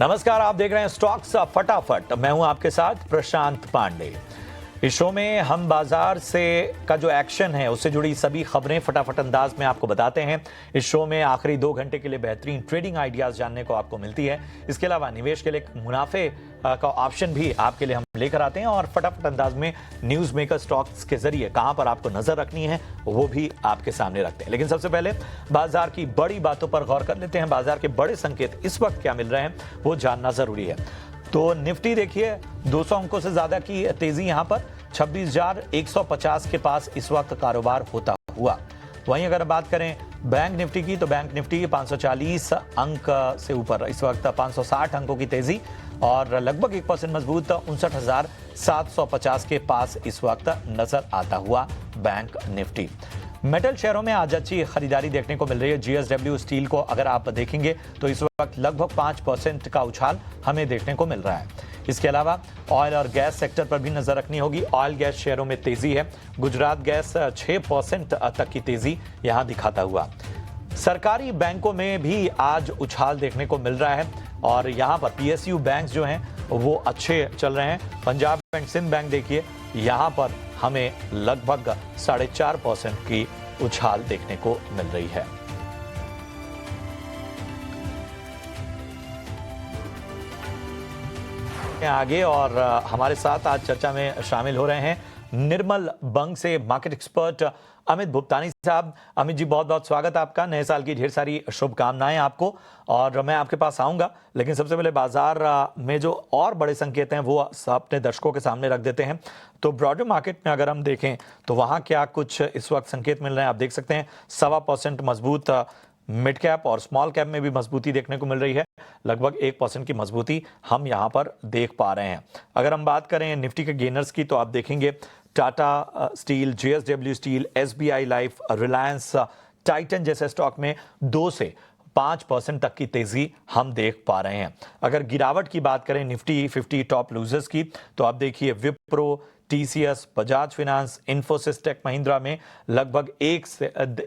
नमस्कार, आप देख रहे हैं स्टॉक्स फटाफट। मैं हूं आपके साथ प्रशांत पांडे। इस शो में हम बाजार से का जो एक्शन है उससे जुड़ी सभी खबरें फटाफट अंदाज में आपको बताते हैं। इस शो में आखिरी 2 घंटे के लिए बेहतरीन ट्रेडिंग आइडियाज जानने को आपको मिलती है। इसके अलावा निवेश के लिए मुनाफे का ऑप्शन भी आपके लिए हम लेकर आते हैं और फटाफट अंदाज में न्यूज मेकर स्टॉक्स के जरिए कहां पर आपको नजर रखनी है वो भी आपके सामने रखते हैं। लेकिन सबसे पहले बाजार की बड़ी बातों पर गौर कर लेते हैं। बाजार के बड़े संकेत इस वक्त क्या मिल रहे हैं वो जानना जरूरी है। तो निफ्टी देखिए 200 अंकों से ज्यादा की तेजी यहां पर 26,150 के पास इस वक्त कारोबार होता हुआ। वहीं अगर बात करें बैंक निफ्टी की तो बैंक निफ्टी 540 अंक से ऊपर इस वक्त 560 अंकों की तेजी और लगभग 1% मजबूत 59,750 के पास इस वक्त नजर आता हुआ बैंक निफ्टी। मेटल शेयरों में आज अच्छी खरीदारी देखने को मिल रही है। जीएसडब्ल्यू स्टील को अगर आप देखेंगे तो इस वक्त लगभग 5% का उछाल हमें देखने को मिल रहा है। इसके अलावा ऑयल और गैस सेक्टर पर भी नजर रखनी होगी। ऑयल गैस शेयरों में तेजी है। गुजरात गैस 6% तक की तेजी यहां दिखाता हुआ। सरकारी बैंकों में भी आज उछाल देखने को मिल रहा है और यहां पर पीएसयू बैंक जो हैं वो अच्छे चल रहे हैं। पंजाब एंड सिंध बैंक देखिए यहां पर हमें लगभग 4.5% की उछाल देखने को मिल रही है। आगे और हमारे साथ आज चर्चा में शामिल हो रहे हैं निर्मल बंग से मार्केट एक्सपर्ट अमित भुप्तानी साहब। अमित जी, बहुत बहुत स्वागत आपका। नए साल की ढेर सारी शुभकामनाएं आपको और मैं आपके पास आऊंगा, लेकिन सबसे पहले बाजार में जो और बड़े संकेत हैं वो अपने दर्शकों के सामने रख देते हैं। तो ब्रॉडर मार्केट में अगर हम देखें तो वहां क्या कुछ इस वक्त संकेत मिल रहे हैं। आप देख सकते हैं 1.25% मजबूत मिड कैप और स्मॉल कैप में भी मजबूती देखने को मिल रही है। लगभग 1% की मजबूती हम यहां पर देख पा रहे हैं। अगर हम बात करें निफ्टी के गेनर्स की तो आप देखेंगे Tata steel, JSW steel, SBI life, Reliance, Titan जैसे स्टॉक में 2 से 5% तक की तेजी हम देख पा रहे हैं। अगर गिरावट की बात करें निफ्टी 50 टॉप लूजर्स की तो आप देखिए Wipro, TCS, Bajaj finance, Infosys, tech Mahindra में लगभग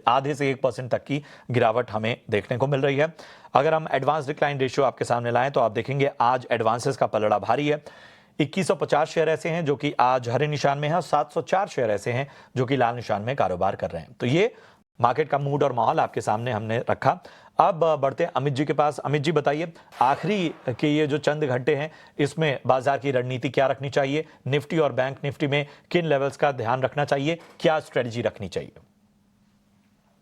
आधे से 1% तक की गिरावट हमें देखने को मिल रही है। अगर हम एडवांस डिक्लाइन रेशियो आपके सामने लाएं तो आप देखेंगे आज एडवांसेस का पलड़ा भारी है। 2150 शेयर ऐसे हैं जो कि आज हरे निशान में है और 704 शेयर ऐसे हैं जो कि लाल निशान में कारोबार कर रहे हैं। तो ये मार्केट का मूड और माहौल आपके सामने हमने रखा। अब बढ़ते हैं अमित जी के पास। अमित जी बताइए, आखिरी के ये जो चंद घंटे हैं इसमें बाजार की रणनीति क्या रखनी चाहिए? निफ्टी और बैंक निफ्टी में किन लेवल्स का ध्यान रखना चाहिए? क्या स्ट्रेटजी रखनी चाहिए?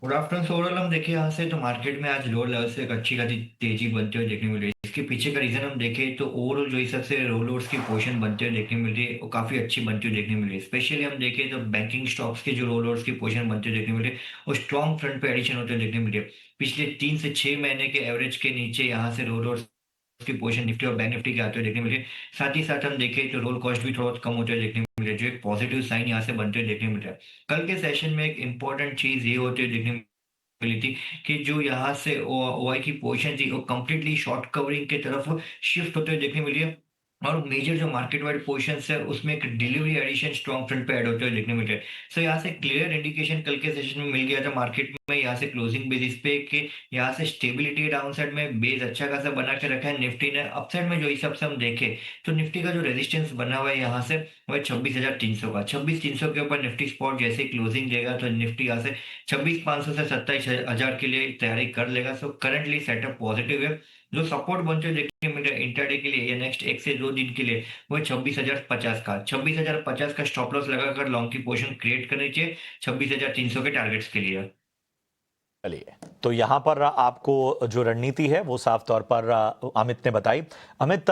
Good afternoon. ओवरऑल हम देखें यहाँ से तो मार्केट में आज लोअर लेवल से एक अच्छी खासी तेजी बनते हुए देखने मिल रही है। इसके पीछे का रीजन हम देखें तो ओवरऑल जो हिसाब से रोल ओवर्स की पोजीशन बनते हुए देखने मिल रही है वो काफी अच्छी बनती हुई देखने मिल रही है। स्पेशली हम देखें तो बैंकिंग स्टॉक्स के जो रोल ओवर्स की पोजीशन बनते हुए देखने मिल रही है वो स्ट्रॉन्ग फ्रंट पे एडिशन होते हुए देखने मिल रही है। पिछले 3 से 6 महीने के एवरेज के नीचे यहाँ से रोल ओवर्स की पोजीशन निफ्टी और बैंक निफ्टी के आते हुए देखने मिल रही है। साथ ही साथ हम देखें तो रोल कॉस्ट भी थोड़ा कम होते हुए देखने मिल रहा है, जो एक पॉजिटिव साइन यहाँ से बनते हुए देखने मिल रहा है। कल के सेशन में एक इंपॉर्टेंट चीज ये होते हुए देखने मिली थी कि जो यहाँ से ओआई की पोजीशन थी वो कंप्लीटली शॉर्ट कवरिंग की तरफ शिफ्ट होते हुए देखने मिली है और मेजर जो मार्केट वाइड पोजीशंस है उसमें एक डिलीवरी एडिशन स्ट्रॉन्ग फ्रंट पे ऐड होते हुए देखने मिल रहा है। सो यहाँ से क्लियर इंडिकेशन कल के सेशन में मिल गया था मार्केट में यहाँ से क्लोजिंग बेसिस पे कि यहाँ से स्टेबिलिटी डाउन साइड में बेस अच्छा खासा बना के रखा है निफ्टी ने। अपसाइड में जो हिसाब से हम देखें तो निफ्टी का जो रेजिस्टेंस बना हुआ है यहाँ से वह 26,300 का 26,300 के ऊपर निफ्टी स्पॉट जैसे क्लोजिंग देगा तो निफ्टी यहाँ से 26,500 से 27,000 के लिए तैयारी कर लेगा। सो करंटली सेटअप पॉजिटिव है। जो सपोर्ट बनते हुए देखने मिल रहा है इंटरडे के लिए या नेक्स्ट 1 से 2 दिन के लिए वो 26,050 का 26,050 का स्टॉप लॉस लगाकर लॉन्ग की पोजीशन क्रिएट करनी चाहिए 26,300 के टारगेट्स के लिए। चलिए, तो यहां पर आपको जो रणनीति है वो साफ तौर पर अमित ने बताई। अमित,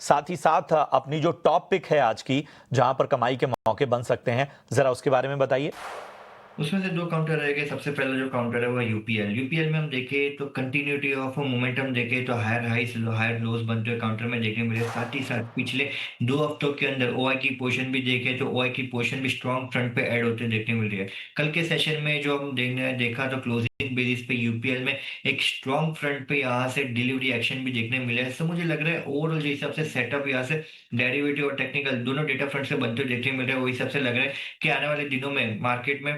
साथ ही साथ अपनी जो टॉप पिक है आज की जहां पर कमाई के मौके बन सकते हैं, जरा उसके बारे में बताइए। उसमें से 2 काउंटर रहेंगे। सबसे पहला जो काउंटर है वो यूपीएल। यूपीएल में हम देखें तो कंटिन्यूटी ऑफ मोमेंटम देखें तो हायर हाइस हायर लोज बनते हुए काउंटर में देखने मिले। साथ ही साथ पिछले 2 हफ्तों के अंदर ओआई की पोजीशन भी देखें तो ओआई की पोजीशन भी स्ट्रॉन्ग फ्रंट पे ऐड होते देखने मिल रही है। कल के सेशन में जो हम देखने देखा तो क्लोजिंग बेसिस पे यूपीएल में एक स्ट्रॉन्ग फ्रंट पे यहाँ से डिलीवरी एक्शन भी देखने मिले हैं। सो मुझे लग रहा है ओवरऑल जिस हिसाब से सेटअप यहाँ से डेरिवेटिव और टेक्निकल दोनों डेटा फ्रंट से बनते हुए देखने मिल रहे हैं वो हिसाब से लग रहा है कि आने वाले दिनों में मार्केट में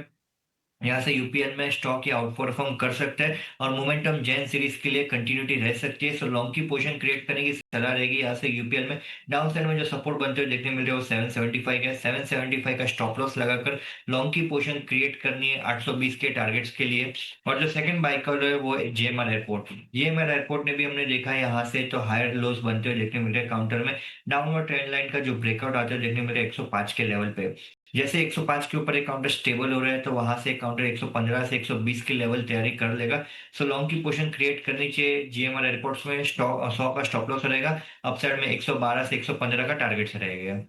यहाँ से यूपीएल में स्टॉक ये आउट परफॉर्म कर सकता है और मोमेंटम जैन सीरीज के लिए कंटिन्यूटी रह सकती है। सो लॉन्ग की पोजीशन क्रिएट करने की सलाह रहेगी। यहाँ से यूपीएल में डाउन साइड में जो सपोर्ट बनते हुए देखने मिल रहे हैं वो 775 है। 775 का स्टॉप लॉस लगाकर लॉन्ग की पोजीशन क्रिएट करनी है 820 के टारगेट्स के लिए। और जो सेकंड बाय कॉल है वो जेएमआर एयरपोर्ट। जेएमआर एयरपोर्ट ने भी हमने देखा है यहाँ से तो हायर लोस बनते हुए देखने मिल रहे हैं। काउंटर में डाउनवर्ड ट्रेंड लाइन का जो ब्रेकआउट आते हुए देखने मिल रहा है 105 के लेवल पे। जैसे 105 के ऊपर एक काउंटर स्टेबल हो रहा है तो वहां से काउंटर 115 से 120 की लेवल तैयारी कर लेगा। सो लॉन्ग की पोजीशन क्रिएट करनी चाहिए। जीएमआर एयरपोर्ट्स में स्टॉक 100 का स्टॉप लॉस रहेगा। अपसाइड में 112 से 115 का टारगेट रहेगा।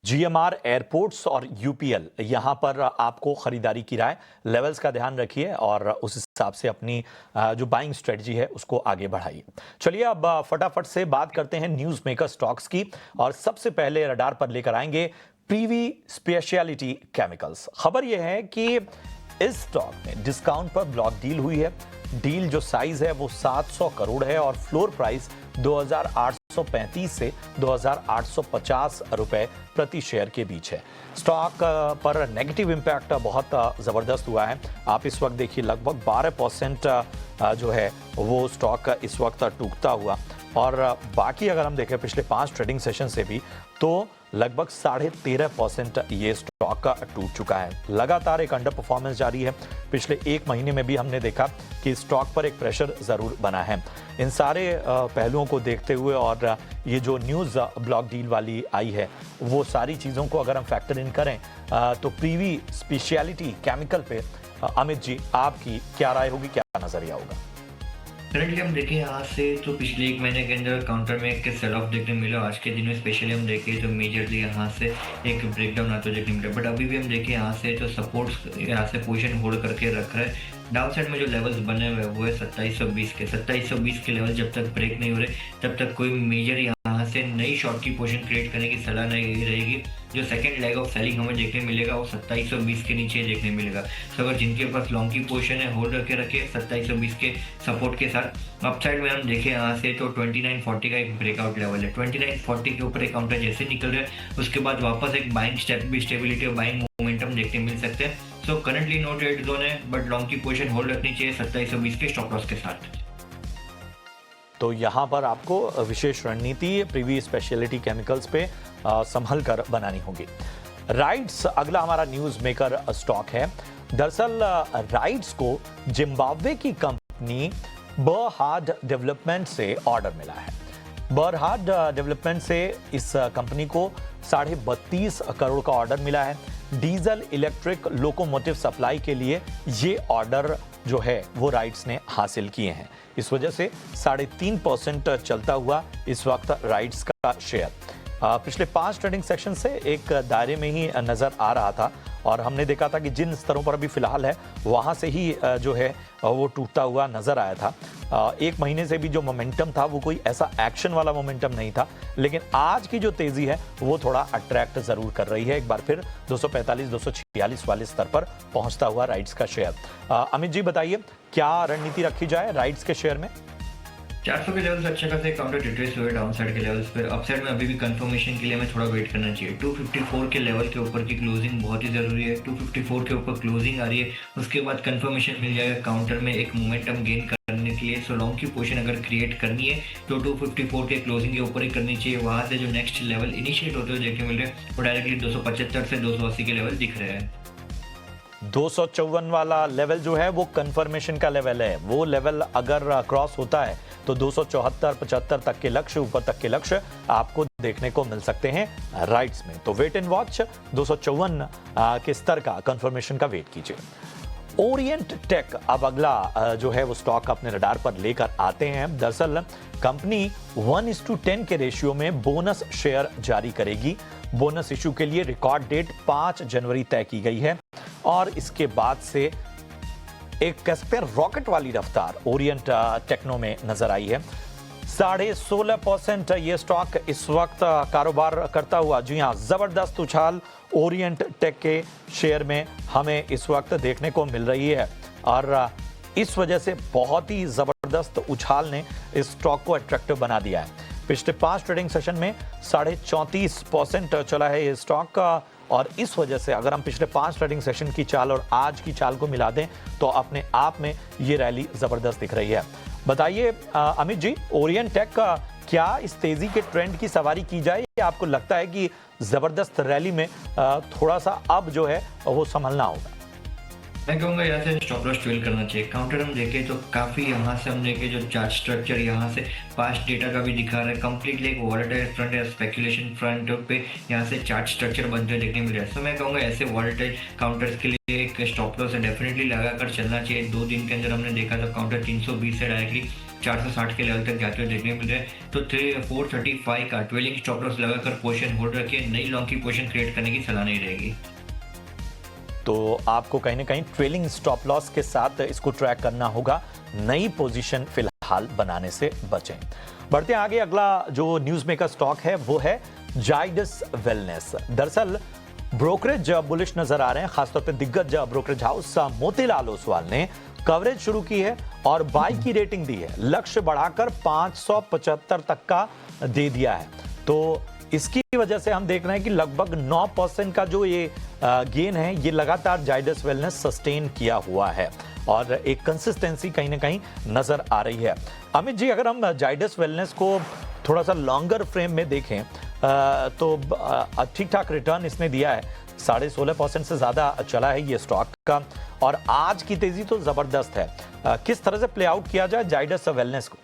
जीएमआर एयरपोर्ट्स और यूपीएल यहां पर आपको खरीदारी की राय, लेवल्स का ध्यान रखिए और उस हिसाब से अपनी जो बाइंग स्ट्रेटजी है उसको आगे बढ़ाइए। चलिए अब फटाफट से बात करते हैं न्यूज मेकर स्टॉक्स की और सबसे पहले रडार पर लेकर आएंगे प्रीवी स्पेशलिटी केमिकल्स। खबर यह है कि इस स्टॉक में डिस्काउंट पर ब्लॉक डील हुई है। डील जो साइज है वो 700 करोड़ है और फ्लोर प्राइस 2835 से 2850 रुपए प्रति शेयर के बीच है। स्टॉक पर नेगेटिव इम्पैक्ट बहुत जबरदस्त हुआ है। आप इस वक्त देखिए लगभग 12% जो है वो स्टॉक इस वक्त टूटता हुआ और बाकी अगर हम देखें पिछले 5 ट्रेडिंग सेशन से भी तो लगभग 13.5% ये स्टॉक टूट चुका है। लगातार एक अंडर परफॉर्मेंस जारी है। पिछले 1 महीने में भी हमने देखा कि स्टॉक पर एक प्रेशर जरूर बना है। इन सारे पहलुओं को देखते हुए और ये जो न्यूज़ ब्लॉक डील वाली आई है वो सारी चीज़ों को अगर हम फैक्टर इन करें तो प्रीवी स्पेशलिटी केमिकल पे अमित जी आपकी क्या राय होगी, क्या नजरिया होगा? करंटली हम देखें यहाँ से तो पिछले 1 महीने के अंदर काउंटर में एक सेल ऑफ देखने मिला। आज के दिन में स्पेशली हम देखें तो मेजरली यहाँ से एक ब्रेकडाउन आता देखने मिला। बट अभी भी हम देखें यहाँ से तो सपोर्ट्स यहाँ से पोजीशन होल्ड करके रख रहा है। डाउन साइड में जो लेवल्स बने हुए वो है 2720 के। 2720 के लेवल जब तक ब्रेक नहीं हो रहे तब तक कोई मेजर यहाँ से नई शॉर्ट की पोजीशन क्रिएट करने की सलाह नहीं रहेगी। जो सेकंड लेग ऑफ सेलिंग हमें देखने मिलेगा वो 2720 के नीचे देखने मिलेगा। तो अगर जिनके पास लॉन्ग की पोजीशन है होल्ड करके रखे 2720 के सपोर्ट के साथ। अपसाइड में हम देखें यहाँ से तो 2940 का एक ब्रेकआउट लेवल है। 2940 के ऊपर एक काउंटर जैसे निकल रहा है उसके बाद वापस एक बाइंग स्टेबिलिटी और बाइंग मोमेंटम देखने मिल सकते हैं। So currently no trade zone है बट लॉन्ग की पोजीशन होल्ड रखनी चाहिए 2720 के स्टॉप लॉस के साथ। तो यहां पर आपको विशेष रणनीति प्रीवी स्पेशलिटी केमिकल्स पे संभल कर बनानी होगी। राइट्स अगला हमारा न्यूज मेकर स्टॉक है। दरअसल राइट्स को जिम्बाब्वे की कंपनी बरहार्ड डेवलपमेंट से ऑर्डर मिला है। बरहार्ड डेवलपमेंट से इस कंपनी को 32.5 करोड़ का ऑर्डर मिला है। डीजल इलेक्ट्रिक लोकोमोटिव सप्लाई के लिए ये ऑर्डर जो है वो राइट्स ने हासिल किए हैं। इस वजह से 3.5% चलता हुआ इस वक्त राइट्स का शेयर पिछले 5 ट्रेडिंग सेक्शन से एक दायरे में ही नजर आ रहा था और हमने देखा था कि जिन स्तरों पर अभी फिलहाल है वहां से ही जो है वो टूटता हुआ नजर आया था। 1 महीने से भी जो मोमेंटम था वो कोई ऐसा एक्शन वाला मोमेंटम नहीं था, लेकिन आज की जो तेजी है वो थोड़ा अट्रैक्ट जरूर कर रही है। एक बार फिर 245-246 वाले स्तर पर पहुंचता हुआ राइट्स का शेयर। अमित जी बताइए क्या रणनीति रखी जाए राइट्स के शेयर में? 400 के लेवल्स अच्छे खासे काउंटर डिट्रेस हुए डाउन साइड के लेवल्स पे। अपसाइड में अभी भी कंफर्मेशन के लिए हमें थोड़ा वेट करना चाहिए। 254 के लेवल के ऊपर की क्लोजिंग बहुत ही जरूरी है। 254 के ऊपर क्लोजिंग आ रही है उसके बाद कंफर्मेशन मिल जाएगा काउंटर में एक मोमेंटम गेन करने के लिए। सो लॉन्ग की पोजीशन अगर क्रिएट करनी है तो 254 के क्लोजिंग के ऊपर ही करनी चाहिए। वहां से जो नेक्स्ट लेवल इनिशिएट होते हुए देखने मिल रहे हैं वो डायरेक्टली 275 से 280 के लेवल दिख रहे हैं। 254 वाला लेवल जो है वो कंफर्मेशन का लेवल है। वो लेवल अगर क्रॉस होता है तो 274-75 तक के लक्ष्य, ऊपर तक के लक्ष्य आपको देखने को मिल सकते हैं राइट्स में। तो वेट एंड वॉच 254 के स्तर का कंफर्मेशन का वेट कीजिए। ओरिएंट टेक अब अगला जो है वो स्टॉक अपने रडार पर लेकर आते हैं। दरअसल कंपनी 1:10 के रेशियो में बोनस शेयर जारी करेगी। बोनस इशू के लिए रिकॉर्ड डेट 5 जनवरी तय की गई है और इसके बाद से एक कैस्पर रॉकेट वाली रफ्तार ओरिएंट टेक्नो में नजर आई है। 16.5% ये स्टॉक इस वक्त कारोबार करता हुआ, जी हां, जबरदस्त उछाल ओरिएंट टेक के शेयर में हमें इस वक्त देखने को मिल रही है और इस वजह से बहुत ही जबरदस्त उछाल ने इस स्टॉक को अट्रैक्टिव बना दिया है। पिछले 5 ट्रेडिंग सेशन में 34.5% चला है ये स्टॉक और इस वजह से अगर हम पिछले 5 ट्रेडिंग सेशन की चाल और आज की चाल को मिला दें तो अपने आप में ये रैली जबरदस्त दिख रही है। बताइए अमित जी, ओरिएंट टेक का क्या इस तेजी के ट्रेंड की सवारी की जाए या आपको लगता है कि जबरदस्त रैली में थोड़ा सा अब जो है वो संभलना होगा? मैं कहूँगा यहाँ से स्टॉप लॉस ट्वेल करना चाहिए। काउंटर हम देखें तो काफ़ी यहाँ से हम देखें जो चार्ट स्ट्रक्चर यहाँ से पास्ट डेटा का भी दिखा रहा है, कंप्लीटली एक वॉलेटाइल फ्रंट या स्पेकुलेशन फ्रंट पे यहाँ से चार्ट स्ट्रक्चर बनते हुए देखने मिल रहा है। तो मैं कहूँगा ऐसे वॉलेटाइल काउंटर्स के लिए एक स्टॉप लॉस डेफिनेटली लगा कर चलना चाहिए। 2 दिन के अंदर हमने देखा था काउंटर 320 से डायरेक्टली 460 के लेवल तक जाते हुए देखने मिल रहे हैं। तो 435 का ट्वेलिंग स्टॉप लॉस लगाकर पोजीशन होल्ड रखिए, नई लॉन्ग की पोजीशन क्रिएट करने की सलाह नहीं रहेगी। तो आपको कहीं ना कहीं ट्रेलिंग स्टॉप लॉस के साथ इसको ट्रैक करना होगा, नई पोजीशन फिलहाल बनाने से बचें। बढ़ते हैं आगे। अगला जो न्यूज मेकर स्टॉक है वो है जाइडस वेलनेस। दरअसल ब्रोकरेज बुलिश नजर आ रहे हैं, खासतौर पे दिग्गज ब्रोकरेज हाउस मोतीलाल ओसवाल ने कवरेज शुरू की है और बाई की रेटिंग दी है, लक्ष्य बढ़ाकर 575 तक का दे दिया है। तो इसकी वजह से हम देख रहे हैं कि लगभग 9% का जो ये गेन है ये लगातार जाइडस वेलनेस सस्टेन किया हुआ है और एक कंसिस्टेंसी कहीं ना कहीं नजर आ रही है। अमित जी, अगर हम जाइडस वेलनेस को थोड़ा सा लॉन्गर फ्रेम में देखें तो ठीक ठाक रिटर्न इसने दिया है, 16.5% से ज्यादा चला है ये स्टॉक का और आज की तेजी तो जबरदस्त है। किस तरह से प्ले आउट किया जाए जाइडस वेलनेस को?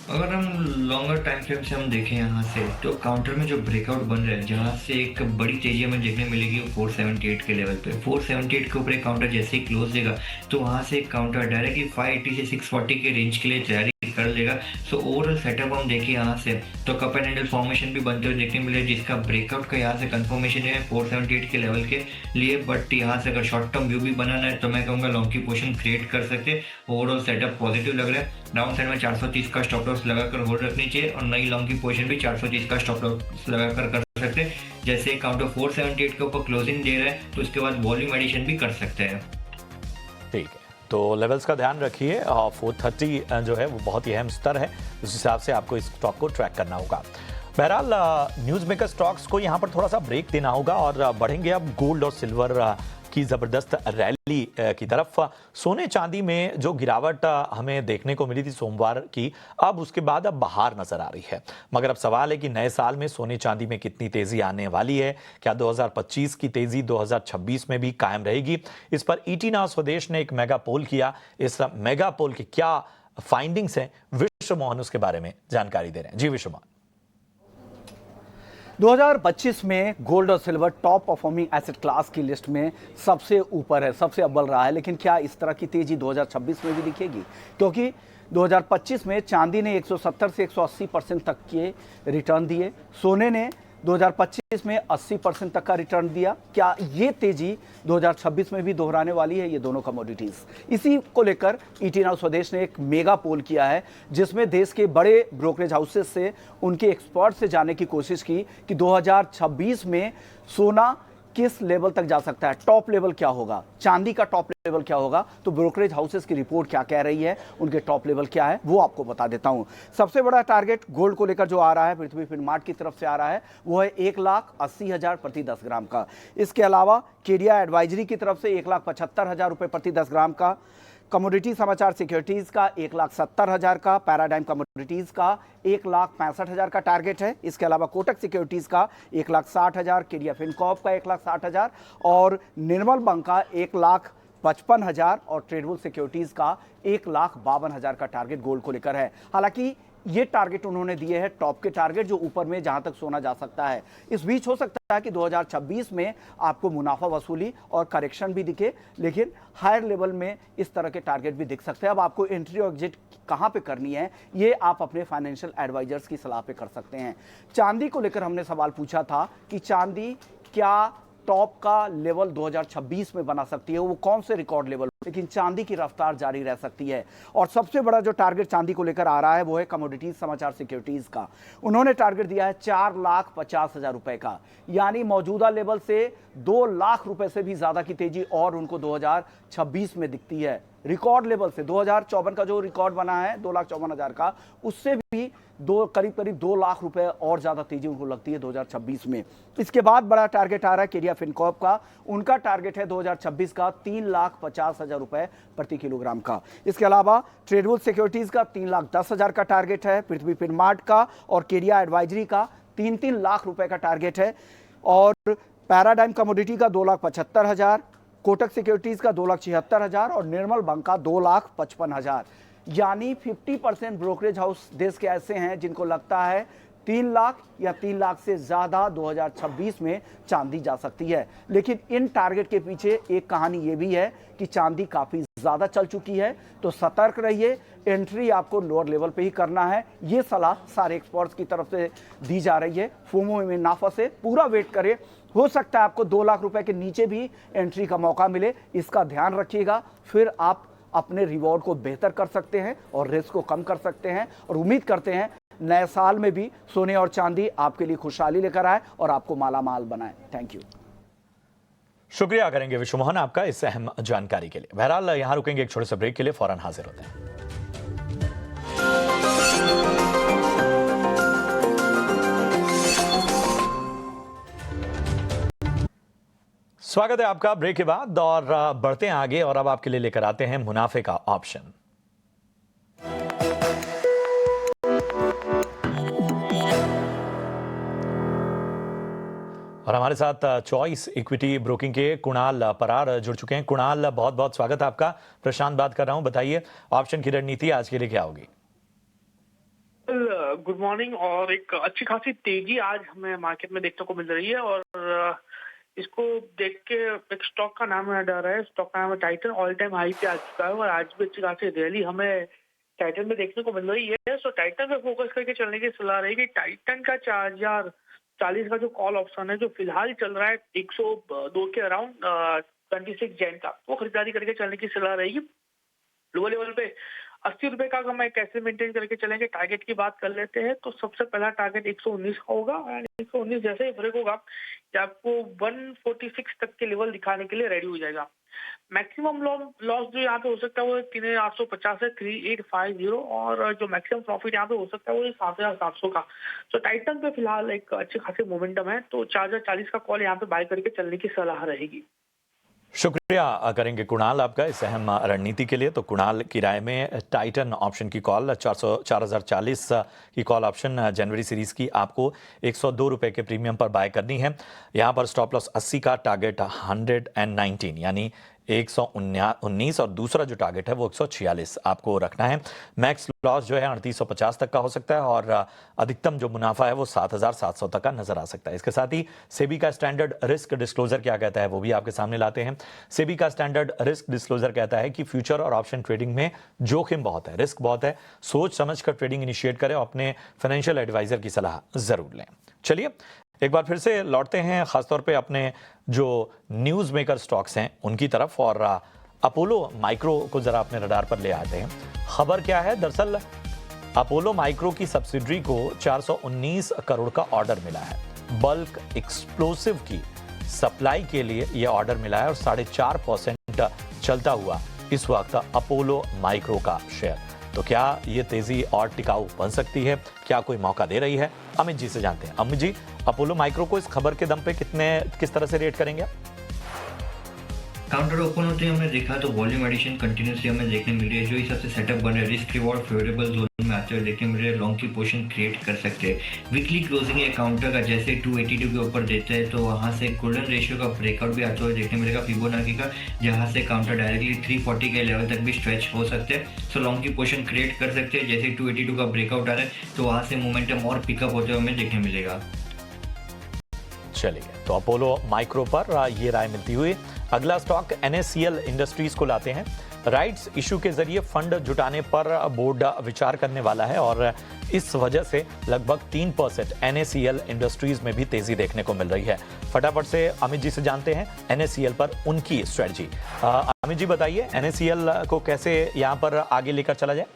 अगर हम लॉन्गर टाइम फ्रेम से हम देखें यहाँ से तो काउंटर में जो ब्रेकआउट बन रहा है, जहाँ से एक बड़ी तेजी हमें देखने मिलेगी वो 478 के लेवल पे। 478 के ऊपर एक काउंटर जैसे ही क्लोज देगा तो वहाँ से एक काउंटर डायरेक्टली 580 से 640 के रेंज के लिए तैयारी कर लेगा। सो ओवरऑल सेटअप हम देखें यहाँ से तो कप एंड हैंडल फॉर्मेशन भी बनते हुए देखने मिले, जिसका ब्रेकआउट का यहाँ से कंफर्मेशन है 478 के लेवल के लिए। बट यहाँ से अगर शॉर्ट टर्म व्यू भी बनाना है तो मैं कहूँगा लॉन्ग की पोजीशन क्रिएट कर सकते। ओवरऑल सेटअप पॉजिटिव लग रहा है। डाउन साइड में 430 का स्टॉप लॉस लगाकर होल्ड रखनी चाहिए और नई लॉन्ग की पोजीशन भी 430 का स्टॉप लॉस लगाकर कर सकते। जैसे काउंटर 478 के ऊपर क्लोजिंग दे रहा है तो उसके बाद वॉल्यूम एडिशन भी कर सकते हैं। ठीक है, तो लेवल्स का ध्यान रखिए और 430 जो है वो बहुत ही अहम स्तर है, उस हिसाब से आपको इस स्टॉक को ट्रैक करना होगा। बहरहाल न्यूज मेकर स्टॉक्स को यहाँ पर थोड़ा सा ब्रेक देना होगा और बढ़ेंगे अब गोल्ड और सिल्वर की जबरदस्त रैली की तरफ। सोने चांदी में जो गिरावट हमें देखने को मिली थी सोमवार की, अब उसके बाद अब बहार नजर आ रही है। मगर अब सवाल है कि नए साल में सोने चांदी में कितनी तेजी आने वाली है? क्या 2025 की तेजी 2026 में भी कायम रहेगी? इस पर ईटी नाउ स्वदेश ने एक मेगा पोल किया। इस मेगा पोल की क्या फाइंडिंग्स हैं, विश्व मोहन उसके बारे में जानकारी दे रहे हैं। जी विश्व मोहन। 2025 में गोल्ड और silver top performing asset class की लिस्ट में सबसे ऊपर है, सबसे अव्वल रहा है। लेकिन क्या इस तरह की तेजी 2026 में भी दिखेगी? क्योंकि 2025 में चांदी ने 170 से 180% तक के रिटर्न दिए, सोने ने 2025 में 80% तक का रिटर्न दिया। क्या ये तेजी 2026 में भी दोहराने वाली है ये दोनों कमोडिटीज? इसी को लेकर ईटी नाउ स्वदेश ने एक मेगा पोल किया है जिसमें देश के बड़े ब्रोकरेज हाउसेस से उनके एक्सपर्ट से जानने की कोशिश की कि 2026 में सोना किस लेवल तक जा सकता है, टॉप लेवल क्या होगा, चांदी का टॉप लेवल क्या होगा। तो ब्रोकरेज हाउसेस की रिपोर्ट क्या कह रही है, उनके टॉप लेवल क्या है, वो आपको बता देता हूं। सबसे बड़ा टारगेट गोल्ड को लेकर जो आ रहा है, पृथ्वी फिनमार्ट की तरफ से आ रहा है, वो है 1,80,000 प्रति 10 ग्राम का। इसके अलावा केडिया एडवाइजरी की तरफ से 1,75,000 रुपए प्रति 10 ग्राम का, कमोडिटी समाचार सिक्योरिटीज का 1,70,000 का, पैराडाइम कमोडिटीज का 1,65,000 का टारगेट है। इसके अलावा कोटक सिक्योरिटीज का 1,60,000, केडिया फिनकॉर्प का 1,60,000 और निर्मल बैंक का 1,55,000 और ट्रेडबुल सिक्योरिटीज का 1,52,000 का टारगेट गोल्ड को लेकर है। हालांकि ये टारगेट उन्होंने दिए हैं टॉप के टारगेट, जो ऊपर में जहां तक सोना जा सकता है। इस बीच हो सकता है कि 2026 में आपको मुनाफा वसूली और करेक्शन भी दिखे, लेकिन हायर लेवल में इस तरह के टारगेट भी दिख सकते हैं। अब आपको एंट्री और एग्जिट कहां पे करनी है ये आप अपने फाइनेंशियल एडवाइजर्स की सलाह पे कर सकते हैं। चांदी को लेकर हमने सवाल पूछा था कि चांदी क्या टॉप का लेवल 2026 में बना सकती है, वो कौन से रिकॉर्ड लेवल, लेकिन चांदी की रफ्तार जारी रह सकती है। और सबसे बड़ा जो टारगेट चांदी को लेकर आ रहा है वो है कमोडिटीज समाचार सिक्योरिटीज का। उन्होंने टारगेट दिया है 4,50,000 रुपए का, यानी मौजूदा लेवल से 2 लाख रुपए से भी ज्यादा की तेजी और उनको 2026 में दिखती है। रिकॉर्ड लेवल से 2054 का जो रिकॉर्ड बना है 2,54,000 का, उससे भी करीब 2 लाख रुपए और ज्यादा तेजी उनको लगती है 2026 में। इसके बाद बड़ा टारगेट आ रहा है केरिया फिनकॉर्प का, उनका टारगेट है 2026 का 3,50,000 रुपए प्रति किलोग्राम का। इसके अलावा ट्रेडबुल सिक्योरिटीज का 3,10,000 का टारगेट है, पृथ्वी फिनमार्ट का और केरिया एडवाइजरी का 3-3 लाख रुपए का टारगेट है, और पैराडाइम कमोडिटी का 2,75,000, कोटक सिक्योरिटीज का 2,76,000 और निर्मल बैंक का 2,55,000। यानी 50% ब्रोकरेज हाउस देश के ऐसे हैं जिनको लगता है 3 लाख या 3 लाख से ज्यादा 2026 में चांदी जा सकती है। लेकिन इन टारगेट के पीछे एक कहानी ये भी है कि चांदी काफी ज्यादा चल चुकी है, तो सतर्क रहिए, एंट्री आपको लोअर लेवल पे ही करना है। ये सलाह सारे एक्सपर्ट्स की तरफ से दी जा रही है। फोमो में ना फंसे, पूरा वेट करें, हो सकता है आपको 2 लाख रुपए के नीचे भी एंट्री का मौका मिले, इसका ध्यान रखिएगा। फिर आप अपने रिवॉर्ड को बेहतर कर सकते हैं और रिस्क को कम कर सकते हैं, और उम्मीद करते हैं नए साल में भी सोने और चांदी आपके लिए खुशहाली लेकर आए और आपको माला माल बनाए। Thank you. शुक्रिया करेंगे विश्व मोहन आपका इस अहम जानकारी के लिए। बहरहाल यहां रुकेंगे एक छोटे से ब्रेक के लिए, फौरन हाजिर होते हैं। स्वागत है आपका ब्रेक के बाद, और बढ़ते हैं आगे और अब आपके लिए लेकर आते हैं मुनाफे का ऑप्शन। और हमारे साथ चॉइस इक्विटी ब्रोकिंग के कुणाल परार जुड़ चुके हैं। कुणाल, बहुत बहुत स्वागत है आपका। प्रशांत बात कर रहा हूं, बताइए ऑप्शन की रणनीति आज के लिए क्या होगी? Good morning. और एक अच्छी खासी तेजी आज हमें मार्केट में देखने को मिल रही है, और इसको देख के एक स्टॉक का नाम याद आ रहा है। स्टॉक का नाम है टाइटन, ऑल टाइम हाई पे आ चुका है और आज भी अच्छी खासी रैली हमें टाइटन में देखने को मिल रही है। सो टाइटन पे फोकस करके चलने की सलाह रहेगी। टाइटन का 4,040 का जो कॉल ऑप्शन है जो फिलहाल चल रहा है 102 के अराउंड 26 जैन का, वो खरीदारी करके चलने की सलाह रहेगी। लोअर लेवल पे 80 रुपए का हम कैसे मेंटेन करके चलेंगे, टारगेट की बात कर लेते हैं तो सबसे पहला टारगेट 119 का होगा, एंड 119 जैसे ही ब्रेक होगा कि आपको 146 तक के लेवल दिखाने के लिए रेडी हो जाएगा। मैक्सिमम लॉस जो यहाँ पे हो सकता है वो 3,850 है, 3,850, और जो मैक्सिमम प्रॉफिट यहाँ पे हो सकता है वो 7,700 का। तो टाइटन पे फिलहाल एक अच्छी खासी मोमेंटम है, तो 4,040 का कॉल यहाँ पे बाय करके चलने की सलाह रहेगी। शुक्रिया करेंगे कुणाल आपका इस अहम रणनीति के लिए। तो कुणाल की राय में टाइटन ऑप्शन की कॉल 4,040 की कॉल ऑप्शन जनवरी सीरीज की आपको 102 रुपए के प्रीमियम पर बाय करनी है। यहाँ पर स्टॉप लॉस 80 का, टारगेट 119 यानी 119, और दूसरा जो टारगेट है वो 146 आपको रखना है। मैक्स लॉस जो है 3850 तक का हो सकता है, और अधिकतम जो मुनाफा है वो 7,700 तक का नजर आ सकता है। इसके साथ ही सेबी का स्टैंडर्ड रिस्क डिस्क्लोजर क्या कहता है वो भी आपके सामने लाते हैं। सेबी का स्टैंडर्ड रिस्क डिस्क्लोजर कहता है कि फ्यूचर और ऑप्शन ट्रेडिंग में जोखिम बहुत है, रिस्क बहुत है, सोच समझ कर ट्रेडिंग इनिशिएट करें, अपने फाइनेंशियल एडवाइजर की सलाह जरूर लें। चलिए एक बार फिर से लौटते हैं खासतौर पे अपने जो न्यूज़ मेकर स्टॉक्स हैं उनकी तरफ, और अपोलो माइक्रो को जरा अपने रडार पर ले आते हैं। खबर क्या है, दरअसल अपोलो माइक्रो की सब्सिडरी को 419 करोड़ का ऑर्डर मिला है। बल्क एक्सप्लोसिव की सप्लाई के लिए यह ऑर्डर मिला है, और 4.5% चलता हुआ इस वक्त अपोलो माइक्रो का शेयर। तो क्या ये तेजी और टिकाऊ बन सकती है, क्या कोई मौका दे रही है? अमित जी से जानते हैं। अमित जी, अपोलो माइक्रो को इस खबर के दम पे किस तरह से रेट करेंगे? काउंटर ओपन होते हमने देखा तो वॉल्यूम एडिशन कंटिन्यूसली हमें देखने मिल रही है। जो हिसाब से सेटअप बन रहा है, रिस्क रिवॉर्ड फेवरेबल जोन में आते हुए देखने मिल रहे हैं, लॉन्ग की पोजीशन क्रिएट कर सकते हैं। वीकली क्लोजिंग है काउंटर का जैसे 282 के ऊपर देते हैं तो वहां से गोल्डन रेशियो का ब्रेकआउट भी आते हुए देखने मिलेगा फिबोनाची का, जहां से काउंटर डायरेक्टली 340 के लेवल तक भी स्ट्रेच हो सकते हैं। सो लॉन्ग की पोजीशन क्रिएट कर सकते हैं। जैसे 282 का ब्रेकआउट आ रहा है तो वहां से मोमेंटम और पिकअप होते हुए हमें देखने मिलेगा। चलिए, तो अपोलो माइक्रो पर ये राय मिलती हुई अगला स्टॉक NACL इंडस्ट्रीज को लाते हैं। राइट्स इशू के जरिए फंड जुटाने पर बोर्ड विचार करने वाला है, और इस वजह से लगभग 3% NACL इंडस्ट्रीज में भी तेजी देखने को मिल रही है। फटाफट से अमित जी से जानते हैं NACL पर उनकी स्ट्रेटजी। अमित जी बताइए, NACL को कैसे यहाँ पर आगे लेकर चला जाए?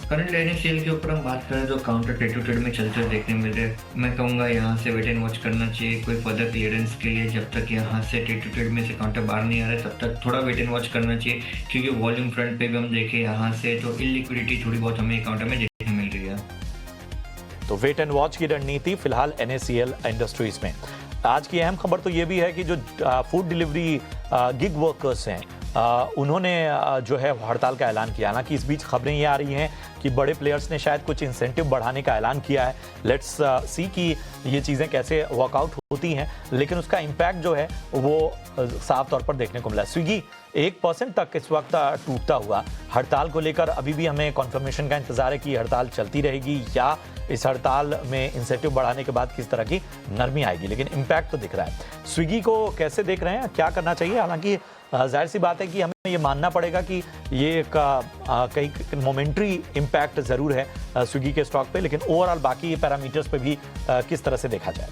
करंट एनएससीएल के ऊपर हम बात करें तो काउंटर ट्रेड टू ट्रेड में चलते हुए देखने मिल रहे हैं। मैं कहूँगा यहाँ से वेट एंड वॉच करना चाहिए कोई फर्दर क्लियरेंस के लिए। जब तक यहाँ से ट्रेड टू ट्रेड में से काउंटर बाहर नहीं आ रहा है तब तक थोड़ा वेट एंड वॉच करना चाहिए, क्योंकि वॉल्यूम फ्रंट पे भी हम देखें यहाँ से तो इलिक्विडिटी थोड़ी बहुत हमें काउंटर में देखने मिल रही है। तो वेट एंड वॉच की रणनीति फिलहाल एनएससीएल इंडस्ट्रीज में। आज की अहम खबर तो ये भी है कि जो फूड डिलीवरी गिग वर्कर्स हैं उन्होंने जो है हड़ताल का ऐलान किया। हालांकि इस बीच खबरें ये आ रही हैं कि बड़े प्लेयर्स ने शायद कुछ इंसेंटिव बढ़ाने का ऐलान किया है। लेट्स सी कि ये चीज़ें कैसे वर्कआउट होती हैं, लेकिन उसका इम्पैक्ट जो है वो साफ तौर पर देखने को मिला। स्विगी 1% तक इस वक्त टूटता हुआ। हड़ताल को लेकर अभी भी हमें कॉन्फर्मेशन का इंतजार है कि हड़ताल चलती रहेगी या इस हड़ताल में इंसेंटिव बढ़ाने के बाद किस तरह की नरमी आएगी, लेकिन इम्पैक्ट तो दिख रहा है। स्विगी को कैसे देख रहे हैं, क्या करना चाहिए? हालांकि जाहिर सी बात है कि हमें ये मानना पड़ेगा कि ये एक कई मोमेंट्री इम्पैक्ट ज़रूर है स्विगी के स्टॉक पे, लेकिन ओवरऑल बाकी पैरामीटर्स पे भी किस तरह से देखा जाए।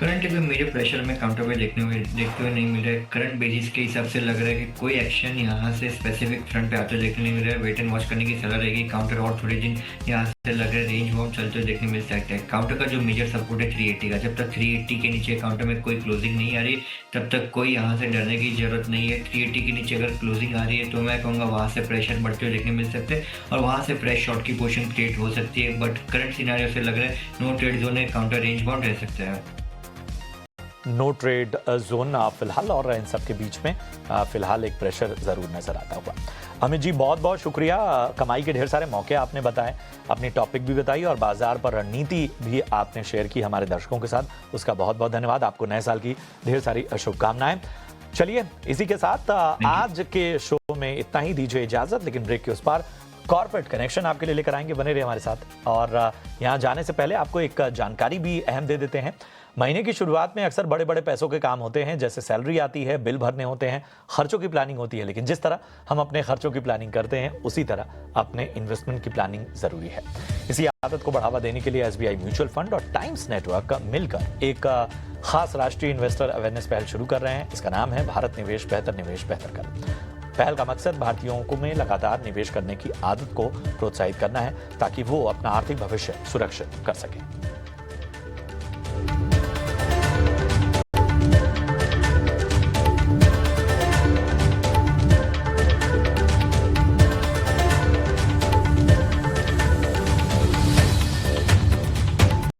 करंट में मेरे प्रेशर में काउंटर पे देखते हुए नहीं मिल रहा है। करंट बेसिस के हिसाब से लग रहा है कि कोई एक्शन यहाँ से स्पेसिफिक फ्रंट पे आते हुए देखने नहीं मिल रहा है। वेट एंड वॉच करने की सलाह रहेगी। काउंटर और थोड़े दिन यहाँ से लग रहा है रेंज बाउंड चलते हुए देखने मिल सकता है। काउंटर का जो मेजर सपोर्ट है 380 का, जब तक 380 के नीचे काउंटर में कोई क्लोजिंग नहीं आ रही तब तक कोई यहाँ से डरने की जरूरत नहीं है। 380 के नीचे अगर क्लोजिंग आ रही है तो मैं कहूँगा वहाँ से प्रेशर बढ़ते हुए देखने मिल सकते हैं और वहाँ से फ्रेश शॉर्ट की पोजीशन क्रिएट हो सकती है। बट करंट सिनेरियो से लग रहा है नो ट्रेड जोन है, काउंटर रेंज बाउंड रह सकता है। नो ट्रेड जोन फिलहाल, और इन सब के बीच में फिलहाल एक प्रेशर जरूर नजर आता हुआ। अमित जी बहुत बहुत शुक्रिया। कमाई के ढेर सारे मौके आपने बताए, अपनी टॉपिक भी बताई और बाजार पर रणनीति भी आपने शेयर की हमारे दर्शकों के साथ। उसका बहुत बहुत धन्यवाद। आपको नए साल की ढेर सारी शुभकामनाएं। चलिए इसी के साथ आज के शो में इतना ही, दीजिए इजाजत। लेकिन ब्रेक के उस पार कॉर्पोरेट कनेक्शन आपके लिए लेकर आएंगे, बने रहे हमारे साथ। और यहाँ जाने से पहले आपको एक जानकारी भी अहम दे देते हैं। महीने की शुरुआत में अक्सर बड़े बड़े पैसों के काम होते हैं, जैसे सैलरी आती है, बिल भरने होते हैं, खर्चों की प्लानिंग होती है। लेकिन जिस तरह हम अपने खर्चों की प्लानिंग करते हैं उसी तरह अपने इन्वेस्टमेंट की प्लानिंग जरूरी है। इसी आदत को बढ़ावा देने के लिए एसबीआई म्यूचुअल फंड और टाइम्स नेटवर्क मिलकर एक खास राष्ट्रीय इन्वेस्टर अवेयरनेस पहल शुरू कर रहे हैं। इसका नाम है भारत निवेश बेहतर कर। पहल का मकसद भारतीयों को में लगातार निवेश करने की आदत को प्रोत्साहित करना है ताकि वो अपना आर्थिक भविष्य सुरक्षित कर सकें।